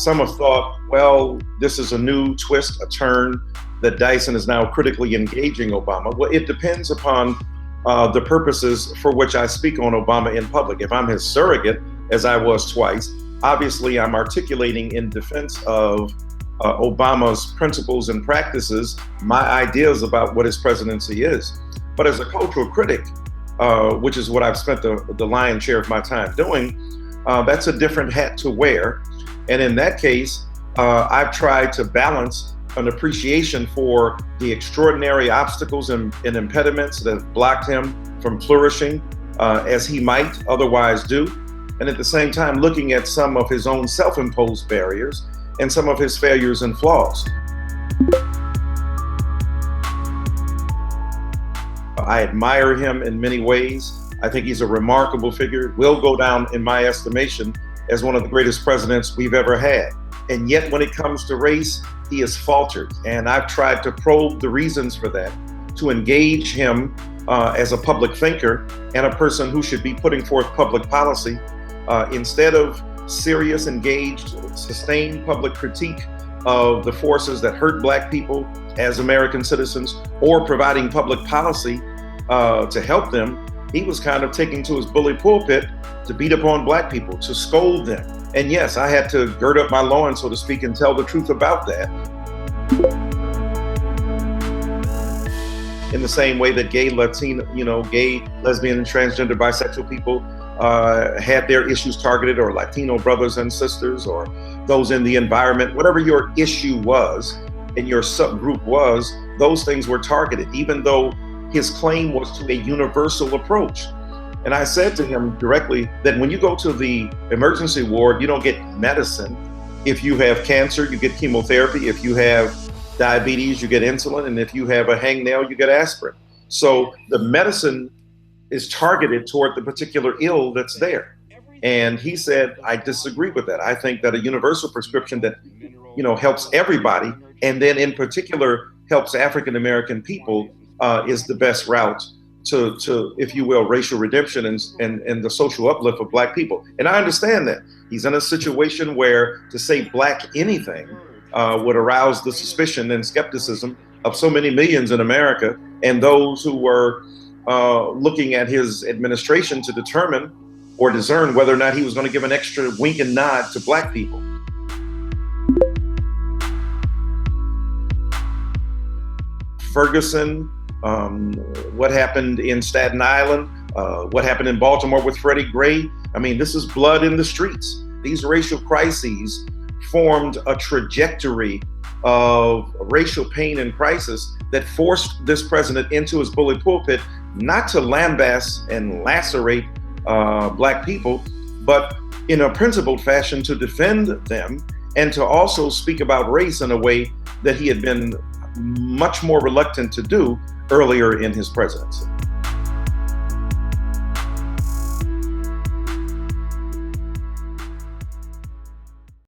Some have thought, well, this is a new twist, a turn, that Dyson is now critically engaging Obama. Well, it depends upon the purposes for which I speak on Obama in public. If I'm his surrogate, as I was twice, obviously I'm articulating in defense of Obama's principles and practices, my ideas about what his presidency is. But as a cultural critic, which is what I've spent the lion's share of my time doing, that's a different hat to wear. And in that case, I've tried to balance an appreciation for the extraordinary obstacles and impediments that have blocked him from flourishing as he might otherwise do. And at the same time, looking at some of his own self-imposed barriers and some of his failures and flaws. I admire him in many ways. I think he's a remarkable figure, will go down, in my estimation, as one of the greatest presidents we've ever had. And yet when it comes to race, he has faltered. And I've tried to probe the reasons for that, to engage him as a public thinker and a person who should be putting forth public policy instead of serious, engaged, sustained public critique of the forces that hurt Black people as American citizens, or providing public policy to help them. He was kind of taking to his bully pulpit to beat upon Black people, to scold them. And yes, I had to gird up my loins, so to speak, and tell the truth about that. In the same way that gay, Latino, gay, lesbian, and transgender, bisexual people had their issues targeted, or Latino brothers and sisters, or those in the environment, whatever your issue was and your subgroup was, those things were targeted, even though his claim was to a universal approach. And I said to him directly that when you go to the emergency ward, you don't get medicine. If you have cancer, you get chemotherapy. If you have diabetes, you get insulin. And if you have a hangnail, you get aspirin. So the medicine is targeted toward the particular ill that's there. And he said, I disagree with that. I think that a universal prescription that, helps everybody, and then in particular helps African-American people, is the best route to, if you will, racial redemption and the social uplift of Black people. And I understand that. He's in a situation where to say Black anything would arouse the suspicion and skepticism of so many millions in America, and those who were looking at his administration to determine or discern whether or not he was going to give an extra wink and nod to Black people. Ferguson, what happened in Staten Island, what happened in Baltimore with Freddie Gray. I mean, this is blood in the streets. These racial crises formed a trajectory of racial pain and crisis that forced this president into his bully pulpit, not to lambast and lacerate Black people, but in a principled fashion to defend them and to also speak about race in a way that he had been much more reluctant to do earlier in his presidency.